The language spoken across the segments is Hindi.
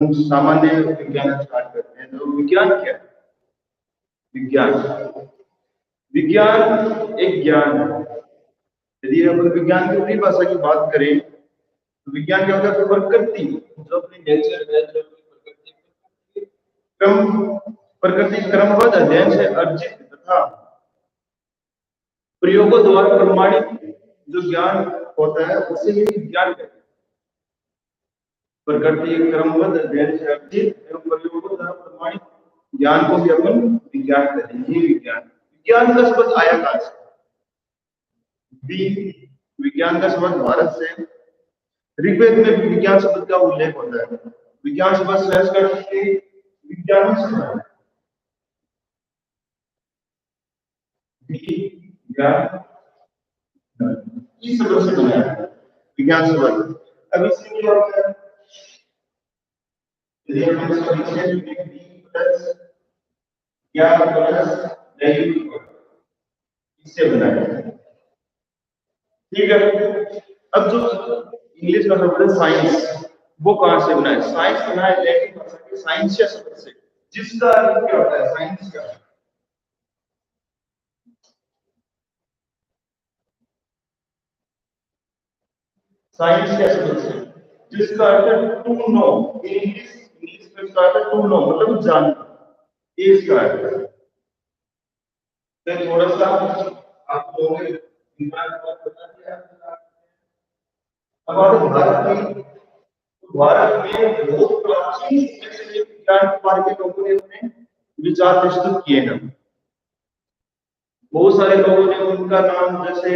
सामान्य विज्ञान स्टार्ट करते हैं। तो विज्ञान क्या है? विज्ञान विज्ञान एक ज्ञान है। यदि अपन विज्ञान की परिभाषा की बात करें तो विज्ञान क्या होता है? प्रकृति जो अपनी नेचर है, जो अपनी प्रकृति क्रम प्रकृति क्रमबद्ध अध्ययन से अर्जित तथा प्रयोगों द्वारा प्रमाणित जो ज्ञान होता है उसे ही विज्ञान कहते हैं। प्रकृति क्रमबद्ध अध्ययन से अर्जित एवं प्रयोगों द्वारा प्रमाणित ज्ञान को भी अपन विज्ञान कहते हैं। ये विज्ञान विज्ञान का शब्द आया कहां से? विज्ञान का शब्द भारत से। ऋग्वेद में भी विज्ञान शब्द का उल्लेख होता है। विज्ञान शब्द संस्कृत के विज्ञान शब्द है। विज्ञान इस शब्द से बना है विज्ञान शब्द। अब इसमें क्या होता है? यदि हम इसका विशेष बी प्लस या प्लस नहीं इससे बना है, ठीक है। अब जो इंग्लिश का शब्द है साइंस, वो कहां से बना है? साइंस बना है लैटिन भाषा के साइंसिया शब्द से, जिसका अर्थ क्या होता है? साइंस का। साइंस क्या शब्द से, जिसका अर्थ है टू नो। इंग्लिश में इसका अर्थ है टू नो, मतलब जानना। ये इसका अर्थ है। तो थोड़ा सा आप लोगों ने बता दिया। हमारे भारत में बहुत प्राचीन विज्ञान के बारे में लोगों ने अपने विचार प्रस्तुत किए हैं। बहुत सारे लोगों ने उनका नाम, जैसे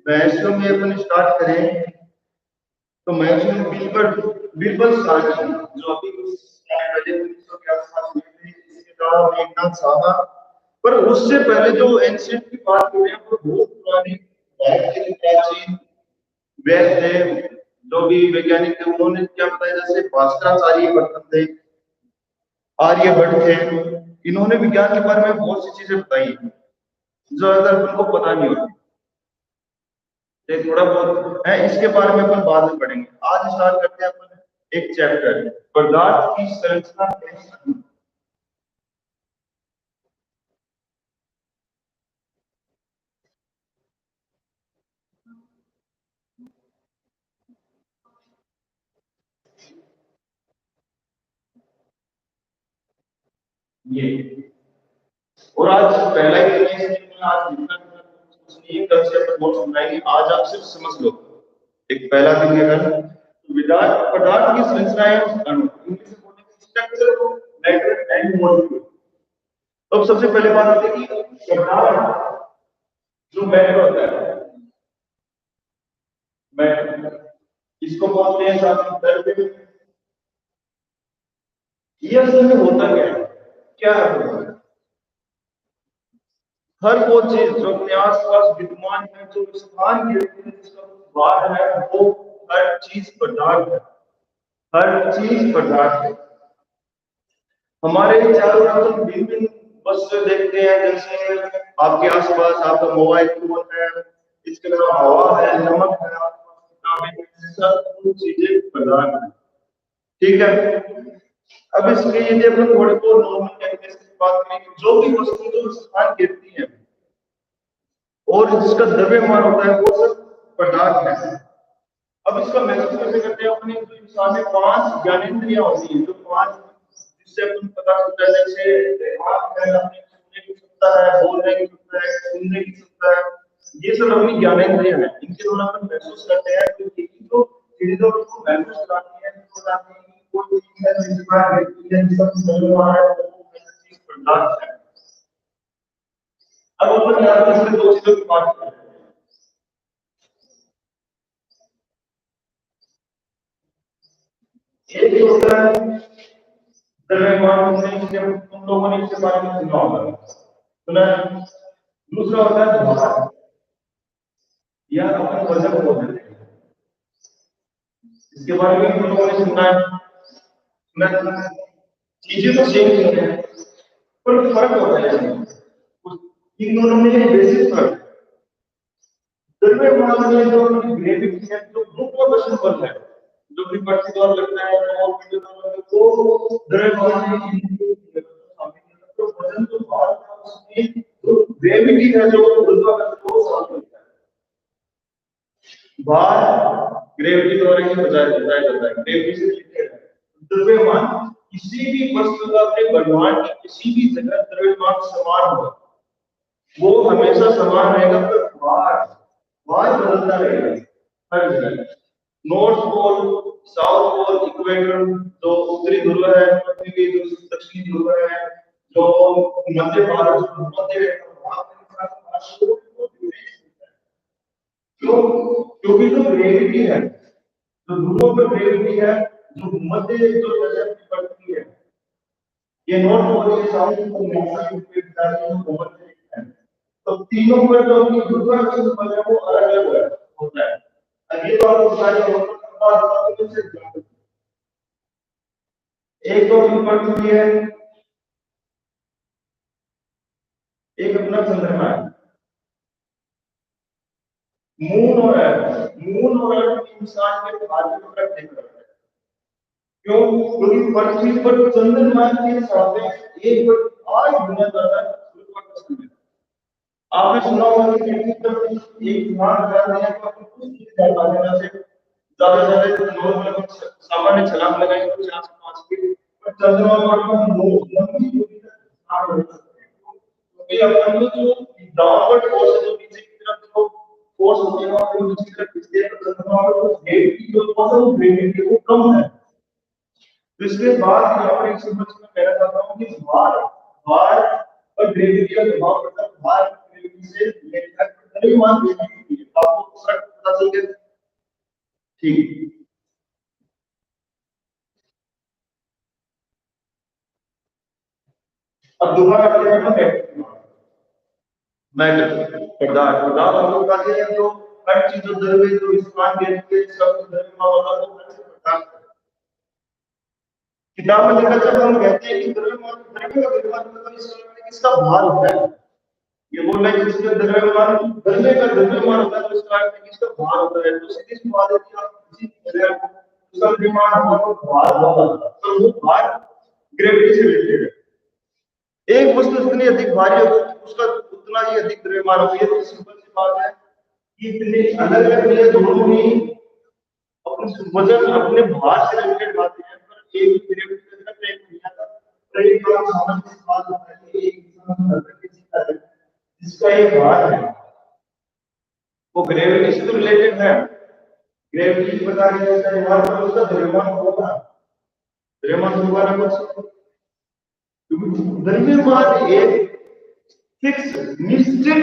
वैष्णव में अपन स्टार्ट करें तो वैष्णव बीरबल साहनी, जो अभी कुछ पहले 1900 के आसपास हुए थे। इसके अलावा मेघनाथ साहा। पर उससे पहले जो एंशिएंट की बात कर रहे हैं वो बहुत पुरानी भारत के प्राचीन वेद थे, जो भी वैज्ञानिक थे, उन्होंने क्या बताया? जैसे भास्कराचार्य बर्तन थे, आर्यभट्ट थे। इन्होंने विज्ञान के बारे में बहुत सी चीजें बताई जो अगर उनको पता नहीं होती। थोड़ा बहुत है, इसके बारे में अपन बाद में पढ़ेंगे। आज स्टार्ट करते हैं अपन एक चैप्टर, पदार्थ की संरचना कैसी। ये और आज पहला ही दिन है, आज जितना कुछ नहीं है, कल से अपन बहुत समझाएंगे। आज आप सिर्फ समझ लो, एक पहला दिन है कल। तो पदार्थ की संरचनाएं अणु, इंग्लिश में बोलते structure of matter and molecule. तो सबसे पहले बात होती है कि पदार्थ जो मैटर होता है, मैटर इसको बोलते हैं साथ द्रव्य। ये असल में होता क्या है? क्या है? हर वो चीज जो अपने आसपास विद्यमान है, जो स्थान जिसका भार है, वो हर चीज पदार्थ है। हर चीज पदार्थ है। हमारे चारों तरफ भिन्न भिन्न वस्तु देखते हैं, जैसे आपके आसपास आपका मोबाइल फोन है, इसके अलावा हवा है, नमक है, सब कुछ चीजें पदार्थ है। ठीक है। अब इसके यदि अपन थोड़े को नॉर्मल तरीके से बात करें, जो भी वस्तु जो स्थान गिरती है और जिसका द्रव्यमान होता है वो सब पदार्थ है। अब इसका महसूस कैसे करते हैं? अपने जो इंसान में 5 ज्ञानेंद्रियां होती हैं, जो 5 जिससे अपन पता चलता है, जैसे आंख है, अपने सुनने की क्षमता है, बोलने की क्षमता है, सुनने की क्षमता है। ये सब अपनी ज्ञानेंद्रियां हैं। इनके द्वारा अपन महसूस करते हैं कि जो चीजों को महसूस कराती है, बताती है कि कोई चीज है जिसके बारे में जिसका द्रव्यमान है, वो चीज पदार्थ है। अब अपन यहाँ पर इसमें 2 चीजों की बात करते हैं। एक होता है द्रव्यमान, तुम लोगों ने इसके बारे में सुना होगा, सुना। दूसरा होता है भार, या अपन वजन बोलते हैं। इसके बारे में तुम लोगों ने सुना है। चीजें तो सेम ही है, पर फर्क होता है इन दोनों में। बेसिक फर्क द्रव्यमान में जो ग्रेविटी है, जो गुरुत्वाकर्षण बल है, जो भी प्रतिरोध लगता है और तो द्रव्यमान तो वजन तो भार का उसमें जो ग्रेविटी है जो गुरुत्वाकर्षण वो साथ होता है भार ग्रेविटी द्वारा ही बताया जाता है ग्रेविटी से रिलेटेड है द्रव्यमान किसी भी वस्तु का अपने ब्रह्मांड की किसी भी जगह द्रव्यमान समान होगा वो हमेशा समान रहेगा पर भार भार बदलता रहेगा हर जगह north pole south pole equator जो उत्तरी ध्रुव है पृथ्वी की जो दक्षिणी ध्रुव है जो मध्य भारत मध्य क्यों क्योंकि जो ग्रेविटी है जो ध्रुवों पर ग्रेविटी है जो मध्य जो दशक की पृथ्वी है ये नॉर्थ पोल ये साउथ पोल मौसम के बहुत है तो तीनों पर जो गुरुत्वाकर्षण बल है वो अलग अलग होता है अगली बार तो सारे से एक तो पृथ्वी है एक अपना चंद्रमा है मून और अर्थ इंसान के भाग्य पर निर्भर करता है क्यों क्योंकि पृथ्वी पर चंद्रमा के सापेक्ष 1/8 गुना ज्यादा गुरुत्वाकर्षण है आपने सुना होगा कि पृथ्वी पर एक विमान उड़ाने या कुछ नहीं कर पाने से ज्यादा नॉर्मल सामान्य छलांग लगाएंगे तो 4 से 5 फीट पर चंद्रमा पर हम लंबी दूरी तक छलांग लगा सकते हैं क्योंकि अपन जो डाउनवर्ड फोर्स है जो नीचे की तरफ जो फोर्स होती है वो नीचे की तरफ खींचती है तो चंद्रमा पर जो वेट की जो पॉजिटिव ग्रेविटी है वो कम है तो इसके बाद यहाँ पर एक सिंपल सी मैं कहना चाहता हूँ कि भार भार और ग्रेविटी का प्रभाव पड़ता है भार ग्रेविटी से लेकर द्रव्यमान ग्रेविटी है आपको फर्क पता चल गया ठीक अब दोबारा आते हैं ना मैटर पदार्थ पदार्थ हम लोग कहते हैं जो हर चीज जो द्रव्य जो स्थान के सब द्रव्यमान होता है वो पदार्थ किताब में लिखा जब हम कहते हैं कि द्रव्यमान द्रव्य का द्रव्यमान मतलब इस समय में किसका भार होता है ये बोल रहे हैं जिसका द्रव्यमान द्रव्य का द्रव्यमान होता है तो इसका अर्थ है कि इसका भार होता है तो सीधी सी बात है कि आप किसी जगह को उसका द्रव्यमान होगा तो भार होगा तो वो भार ग्रेविटी से रिलेटेड है एक वस्तु जितनी अधिक भारी होगी उसका उतना ही अधिक द्रव्यमान होगा ये तो सिंपल सी बात है कि इतने अलग अलग ये दोनों ही अपने वजन अपने भार से रिलेटेड बातें हैं पर एक ग्रेविटी के अंदर एक नहीं आता पर एक बात सामान्य सी बात होता है कि एक इंसान धरती पे जीता है जिसका एक भार है वो ग्रेविटी से तो रिलेटेड है ग्रेविटी बता रही है भार पर उसका द्रव्यमान होगा द्रव्यमान होगा ना कुछ क्योंकि द्रव्यमान एक फिक्स निश्चित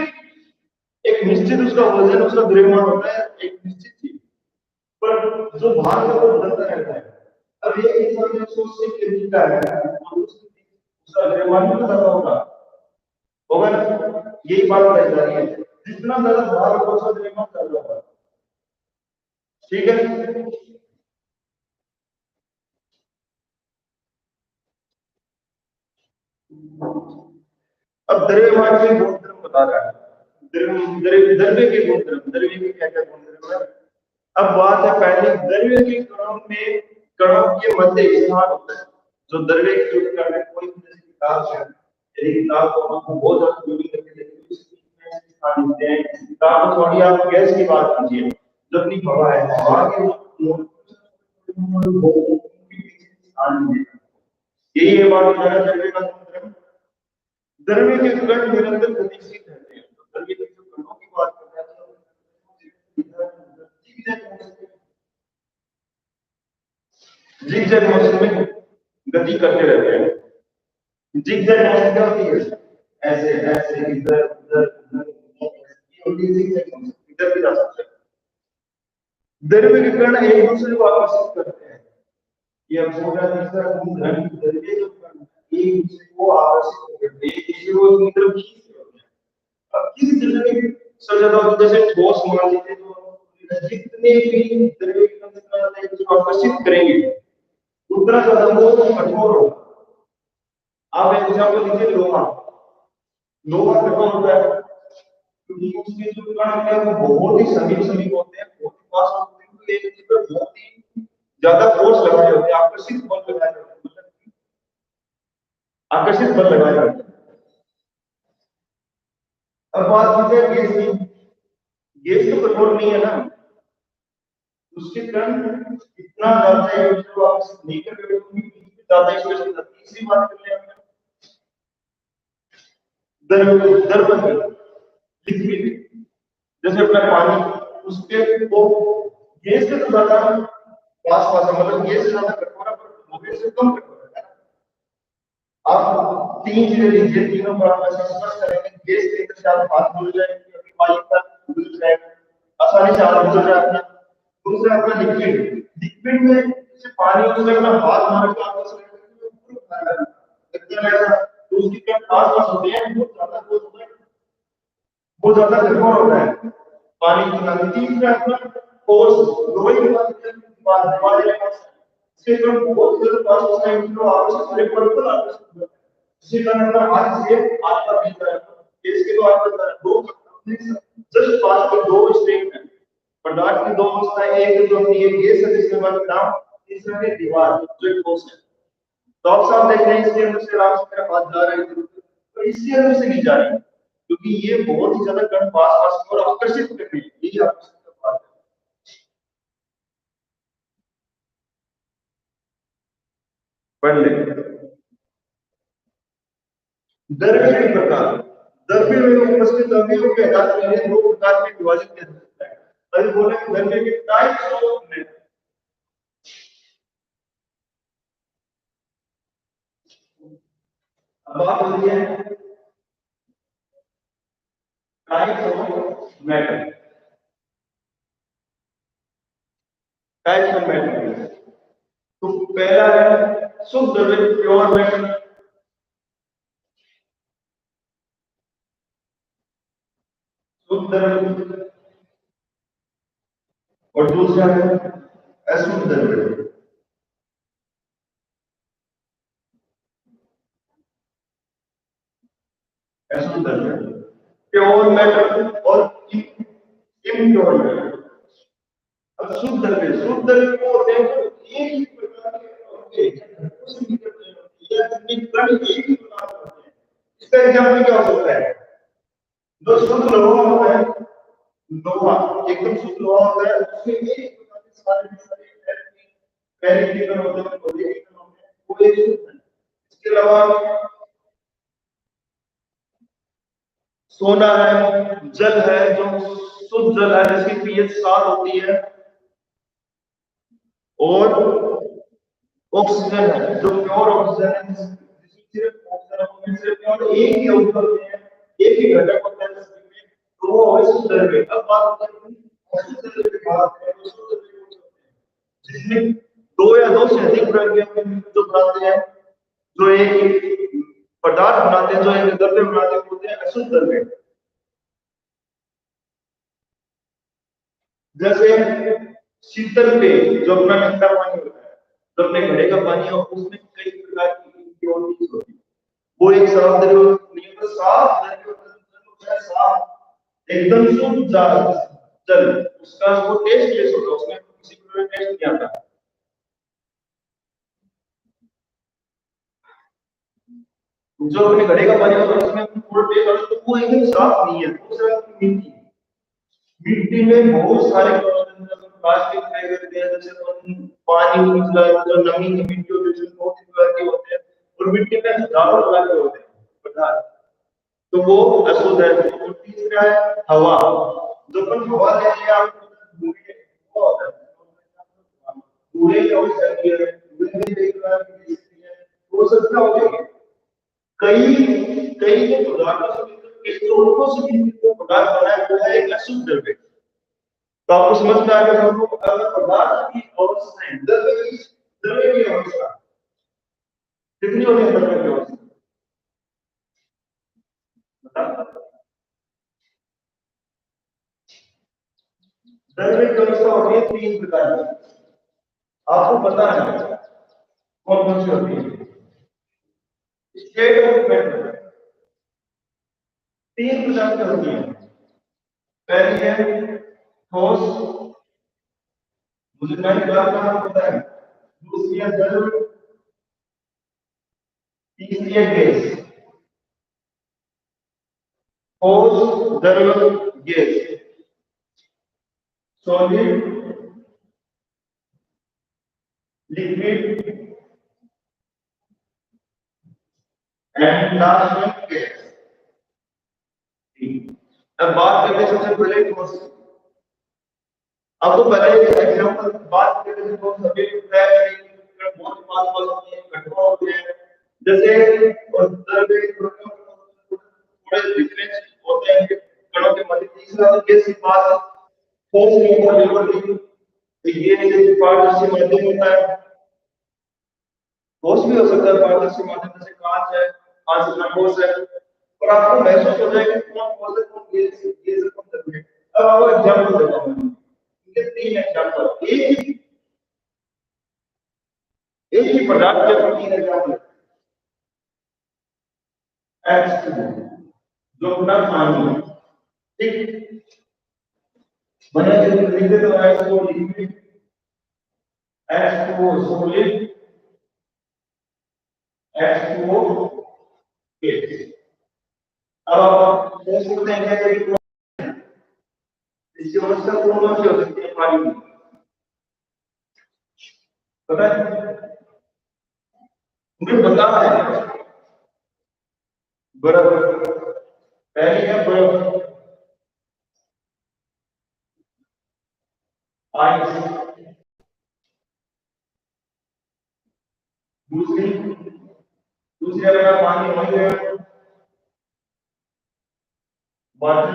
उसका वजन उसका द्रव्यमान होता है एक निश्चित चीज पर जो भार है वो बदलता रहता है अब एक इंसान ने 100 से केजी का है और उसका द्रव्यमान भी बदलता होगा ना यही बात बताई जा रही है जितना ज्यादा भार होगा उसका द्रव्यमान ज्यादा होगा ठीक है अब द्रव्यमान के गुणधर्म बता रहा है द्रव्य के गुणधर्म द्रव्य के क्या क्या गुणधर्म है अब बात है पहले द्रव्य के कणों के मध्य स्थान होता है जो द्रव्य के जो कण है कोई भी जैसे किताब है यदि किताब को हम बहुत ज्यादा दूरी करके देखते हैं उसमें स्थान देते हैं किताब को थोड़ी आप गैस की बात कीजिए जो अपनी हवा है हवा के स्थान देते यही है बात द्रव्य का गुणधर्म द्रव्य के कण निरंतर गतिशील रहते हैं तो द्रव्य के जो कणों की बात कर रहे हैं जिगजैग मोशन में गति करते रहते हैं जिगजैग मोशन क्या होती है ऐसे ऐसे इधर उधर उधर जिगजैग मोशन इधर भी जा सकते हैं द्रव्य के कण एक दूसरे को आकर्षित करते हैं ये अब छोटा तीसरा गुणधर्म द्रव्य जो कण एक दूसरे को आकर्षित करते हैं एक दूसरे को अपनी तरफ खींचते होते हैं अब किसी द्रव्य की सजाता हो जैसे ठोस मान लीजिए तो जितने भी द्रव्य के कण जितना ज्यादा एक दूसरे को आकर्षित करेंगे उतना ज्यादा वो कठोर होगा आप एक एग्जाम्पल लीजिए लोहा लोहा कठोर होता है क्योंकि उसके जो कण होते हैं वो बहुत ही समीप समीप होते हैं बहुत ही पास होते हैं तो एक दूसरे पर बहुत ही ज्यादा फोर्स लगाए होते हैं, आकर्षित बल लगाए होते हैं, मतलब आकर्षित बल लगाए होते हैं। अब बात की जाए गैस की, गैस तो कठोर नहीं है ना, उसके कण इतना ज्यादा है जो आप लेकर बैठोगे ज्यादा स्ट्रेस होता है। तीसरी बात कर ले हमने दर लिक्विड, जैसे अपना पानी, उसके वो गैस से तो ज्यादा पास पास है, मतलब गैस से ज्यादा कठोर है पर गैस से कम कठोर है। आप तीन चीजें लीजिए, तीनों को आप ऐसे स्पर्श करेंगे, गैस के अंदर से आप हाथ धुल जाएंगे, अपनी पानी का धुल जाएगा, आसानी से हाथ धुल जाएगा। दूसरा आपका लिक्विड, लिक्विड में जैसे पानी उसमें अपना हाथ मार के आप लगता है तो उसके क्या पास पास होते हैं, बहुत ज्यादा कठोर होता है पानी की नमी। तीसरा अपना फोर्स, लोहे के पास दीवार है, इसके जो बहुत ज्यादा पास होता है जो आपस में बिल्कुल आपस में इसी कारण अपना हाथ से आपका बीच है, इसके तो आपका दो जस्ट पास के दो स्टेट है पदार्थ की, दो अवस्थाएं, एक जो अपनी एक गैस है जिसके बाद नाम, तीसरा है दीवार जो एक ठोस है। तो आप साफ देख रहे हैं इसके अंदर से आराम से मेरा हाथ जा रहा है, तो इसके अंदर से नहीं जा रही क्योंकि ये बहुत ही ज्यादा कण पास पास और आकर्षित कर रही है, यही आकर्षित का बात है। पढ़ ले द्रव्य के प्रकार, द्रव्य में उपस्थित द्रव्यों के आधार पर दो प्रकार में विभाजित किया जा सकता है। अभी बोले द्रव्य के टाइप्स ऑफ मेटल, अब बात होती है types of metal, types of metal. तो पहला है शुद्ध द्रव्य, प्योर मेटल, शुद्ध द्रव्य, और दूसरा है अशुद्ध द्रव्य। अशुद्ध द्रव्य, प्योर मेटल और इम्प्योर मेटल। अब शुद्ध द्रव्य, शुद्ध द्रव्य को होते हैं जो एक ही प्रकार के होते हैं, कुछ भी करते हैं या जिनके कण एक ही प्रकार के होते हैं। इसका एग्जाम्पल क्या हो सकता है? जो शुद्ध लोहा होता है, लोहा एकदम शुद्ध लोहा होता है, उसमें एक ही प्रकार के सारे के सारे पहले के कण होते हैं, लोहे के कण होते हैं, वो एक शुद्ध है। इसके अलावा सोना है, जल है जो शुद्ध जल है जिसकी पीएच 7 होती है, और ऑक्सीजन है जो प्योर ऑक्सीजन है जिसमें सिर्फ ऑक्सीजन सिर्फ केवल एक ही अणु होते हैं, एक ही घटक होता है जिसमें, तो वो है शुद्ध द्रव्य। अब बात करते हैं अशुद्ध द्रव्य की बात है, तो शुद्ध द्रव्य होते हैं जिसमें दो या दो से अधिक द्रव्य जो बनाते हैं, जो एक पदार्थ बनाते हैं, जो एक द्रव्य बनाते हैं, होते हैं अशुद्ध द्रव्य। जैसे शीतल पेय जो अपना ठंडा पानी होता है, जो अपने घड़े का पानी है, उसमें कई प्रकार की इम्प्योरिटीज होती है, वो एक साफ द्रव्य नहीं होता, साफ द्रव्य होता है, साफ एकदम शुद्ध जल, उसका वो टेस्ट लेस होता है, उसमें किसी प्रकार का टेस्ट नहीं आता। जो अपने घड़े का पानी होता है उसमें थोड़ा टेस्ट आता है, तो वो एकदम साफ नहीं है। दूसरा मिट्टी, मिट्टी में बहुत सारे प्लास्टिक फेंक देते हैं, जैसे पानी जो नमी की मिट्टी होती है बहुत ही प्रकार के होते हैं, और मिट्टी में हजारों प्रकार के होते हैं पदार्थ, तो वो अशुद्ध है। और तीसरा है हवा, जो अपन हवा ले लिया वो होता है पूरे और सर्दी है, पूरे में एक प्रकार की स्थिति है, वो सब क्या होते हैं, कई कई जो पदार्थों से मिलकर एक स्रोतों से मिलकर पदार्थ बना है, वो है एक अशुद्ध द्रव्य। तो आपको समझ में आ गया हम लोग अगर पदार्थ की अवस्थाएं, द्रव्य की अवस्था कितनी होती है, द्रव्य की अवस्था बता, द्रव्य की अवस्था होती है तीन प्रकार की, आपको पता है कौन कौन सी होती है? स्टेट ऑफ मैटर तीन प्रकार की होती है। पहली है ठोस, मुझे पहली बात का आपको पता है, दूसरी है द्रव, तीसरी है गैस। ठोस, द्रव, gas, solid, liquid and last one gas. अब बात करते हैं सबसे पहले ठोस। अब तो पहले एग्जांपल बात करते हैं तो सभी बहुत पास पास होते हैं, घटना होते हैं, जैसे और थोड़े डिफरेंस होते हैं कणों के मध्य। तीसरा गैस की बात ठोस में बिल्कुल ये पारदर्शी माध्यम होता है, ठोस भी हो सकता है पारदर्शी माध्यम, जैसे कांच है, कांच का ठोस है, और आपको महसूस हो जाएगा कि कौन ठोस है कौन गैस है कौन द्रव है। अब आपको एग्जांपल देता हूं, इनके तीन एग्जांपल, एक ही पदार्थ के तीन एग्जांपल। H2 जो अपना पानी है, ठीक, मैंने लिख देता हूं H2 liquid, H2O solid, H2O gas. अब आप सोच सकते हैं कि इसकी अवस्था कौन सी हो सकती है पानी में, पता है? मुझे पता है, बर्फ। पहली है बर्फ, आइस। दूसरी दूसरी अगर पानी हो गया वाटर।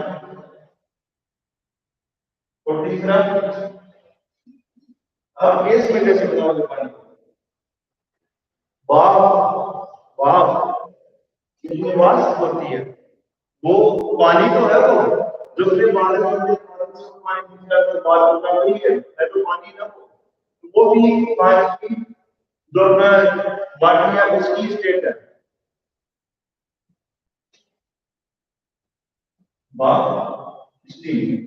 और तीसरा, अब गैस में कैसे बनाओगे पानी? भाप, भाप जिसमें वाष्प होती है, वो पानी तो है, वो जो उसके बाहर पानी निकलता है, बात होता है तो पानी ना, वो भी पानी की जो वाटर है उसकी स्टेट है, भाप, स्टीम।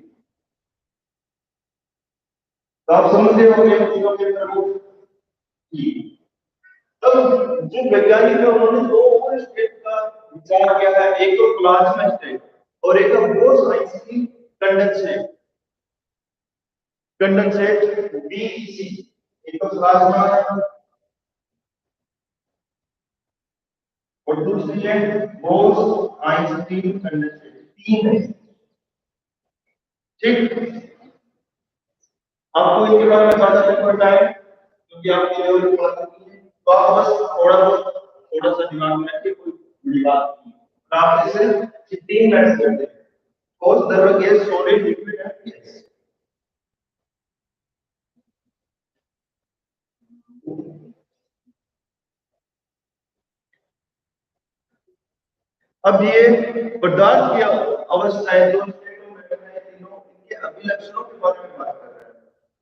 तो आप समझते होंगे तीनों के प्रमुख की। अब जो वैज्ञानिक है उन्होंने दो और स्टेट का विचार किया है, एक तो प्लाज्मा स्टेट और एक Bose Einstein condensate, condensate BEC. एक तो प्लाज्मा और दूसरी है बोस आइंस्टीन कंडेंसेट, तीन है, ठीक। आपको इसके बारे में ज्यादा नहीं पता है क्योंकि आपके लेवल पे बात नहीं है, तो आप बस थोड़ा सा दिमाग में रखिए, कोई बड़ी बात नहीं है। आप इसे 3 मिनट करते हैं, ठोस, द्रव, gas, solid, liquid and gas. अब ये पदार्थ की अवस्थाएं जो स्टेटों में है, तीनों इनके अभिलक्षणों के बारे में बात कर रहे हैं।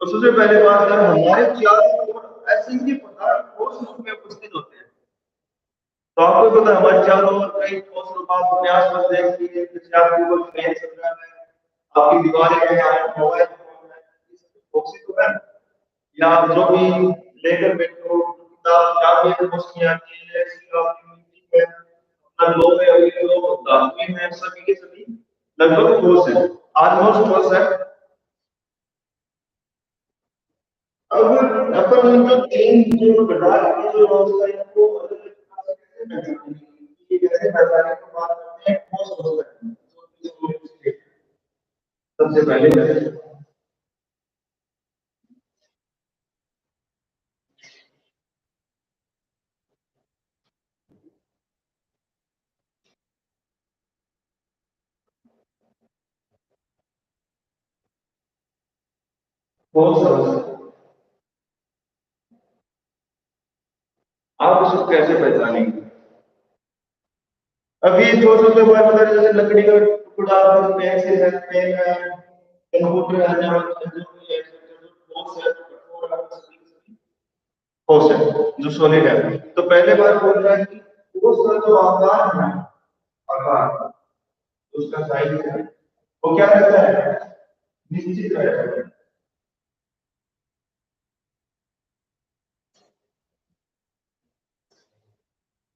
तो सबसे पहले बात है, हमारे चारों ओर ऐसे ही पदार्थ ठोस रूप में उपस्थित होते हैं। तो आपको पता है हमारे चारों ओर कई ठोस रूप आप अपने आसपास देखिए, जैसे आप गूगल पे चल रहा है, आपकी दीवारें हैं, आपका मोबाइल फोन है, ये सब ठोस ही तो है। या आप जो भी लेकर बैठो किताब, किताबें ठोस की आती है, ऐसी आपकी मिट्टी है, अपना लोग है, अभी लोग धातु में सभी के सभी लगभग ठोस है, ऑलमोस्ट ठोस है। अब अपन जो तीन जो पदार्थ की जो अवस्था है वो अलग अलग कैसे पहचानेंगे, ये कैसे पहचाने की बात करते हैं ठोस अवस्था की। सबसे पहले ठोस अवस्था आप इसको कैसे पहचानेंगे? अभी ठोस के बारे में जैसे लकड़ी का टुकड़ा, पेंसिल है, पेन है, कंप्यूटर है, जो भी है, जो ठोस है, कठोर है, ठोस है, जो सॉलिड है। तो पहले बार बोल रहा है कि ठोस का जो आकार है, आकार उसका साइज है, वो क्या रहता है, निश्चित रहता है।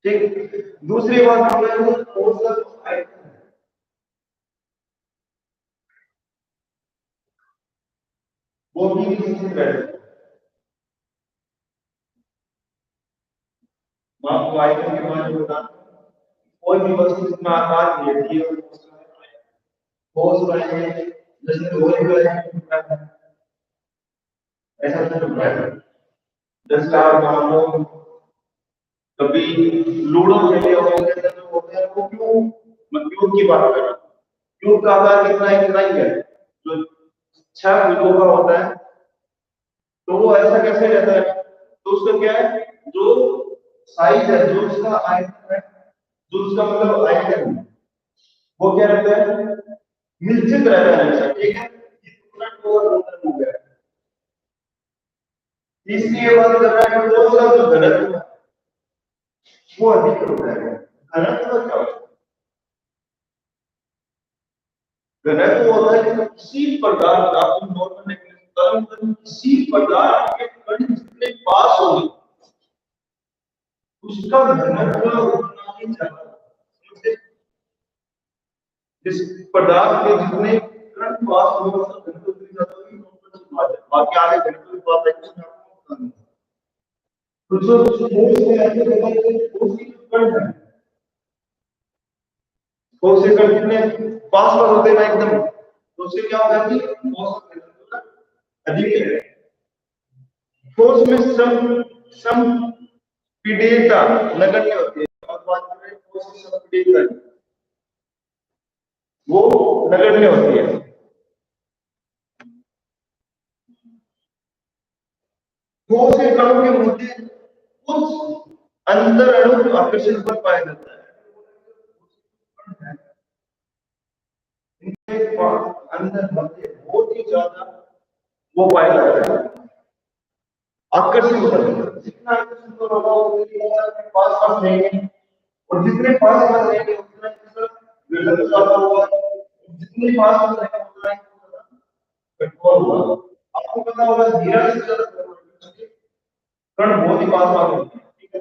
ठीक। दूसरी बात हम लोग फोर्स का जो आयतन है, वो भी निश्चित रहेगा। मैं आपको आयतन के बारे में बताता हूँ। कोई भी वस्तु जितना आकार लेती है ठोस बने, जैसे लोहे का है, ऐसा तो होता है। जैसे आप मान लो कभी लूडो खेले हो, उसके अंदर जो होते हैं वो क्यों, मैं क्यूब की बात कर रहा हूँ। क्यूब का आकार कितना है, इतना ही है, जो 6 भुजों का होता है। तो वो ऐसा कैसे रहता है, तो उसका क्या है, जो साइज है, जो उसका आयतन है, जो उसका मतलब आयतन है, वो क्या रहता है, निश्चित रहता है हमेशा। ठीक है, इतना हो गया। तीसरी ये बात कर रहा है कि उसका जो घनत्व है वो अधिक होता है। घनत्व क्या होता है, घनत्व होता है कि किसी पदार्थ का नॉर्मल तरंग किसी पदार्थ के कण जितने पास होगी उसका घनत्व उतना ही ज्यादा होता है। जिस पदार्थ के जितने कण पास होगा उसका घनत्व उतनी ज्यादा होगी, नॉर्मल सी बात है। बाकी आगे घनत्व की बात है उसमें आपको बता दूंगा। तो जो ठोस में ऐसे बताइए कि ठोस के जो कण है, ठोस के कण कितने पास पास होते हैं ना एकदम, तो उससे क्या होगा कि ठोस का घनत्व अधिक है। ठोस में संपीड़ितता नगण्य होती है, और बात करें ठोस की संपीड़ितता वो नगण्य होती है। ठोस के कणों के मध्य कुछ अंतर अणु आकर्षण पर पाया जाता है। इनके अंदर मध्य बहुत ही ज्यादा वो पाया जाता है, आकर्षण पर। जितना आकर्षण पर होगा उतनी पास पास रहेंगे, और जितने पास पास रहेंगे उतना विलंब ज्यादा होगा, जितने पास पास रहेंगे उतना पेट्रोल होगा। आपको पता होगा हीरा से ज्यादा कण बहुत ही पास पास होते हैं। ठीक है,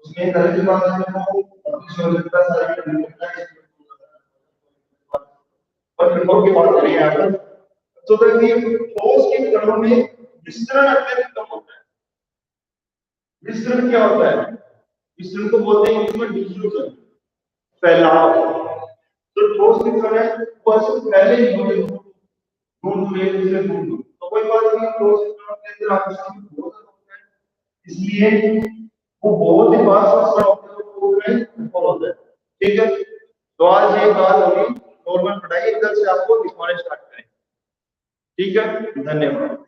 उसमें एक तरह की बात है वो प्रतिशोधकता सारी करता है, पर पेट्रोल की बात करें यहाँ पर, तो देखिए ठोस के कणों में विस्तरण अत्यंत कम होता है। विस्तरण क्या होता है, विस्तरण को बोलते हैं उसमें डिफ्यूजन, फैलाव। तो ठोस के कण है वो ऐसे फैले ही हुए दूर दूर एक दूसरे दूर दूर, तो कोई बात नहीं, ठोस के कणों के अंदर आकर्षण बहुत ज्यादा होता है, इसलिए वो बहुत ही पास पास होते हैं, तो वो नहीं होता है। ठीक है, तो आज ये बात होगी नॉर्मल पढ़ाई, कल से आपको लिखवाने स्टार्ट करें। ठीक है, धन्यवाद।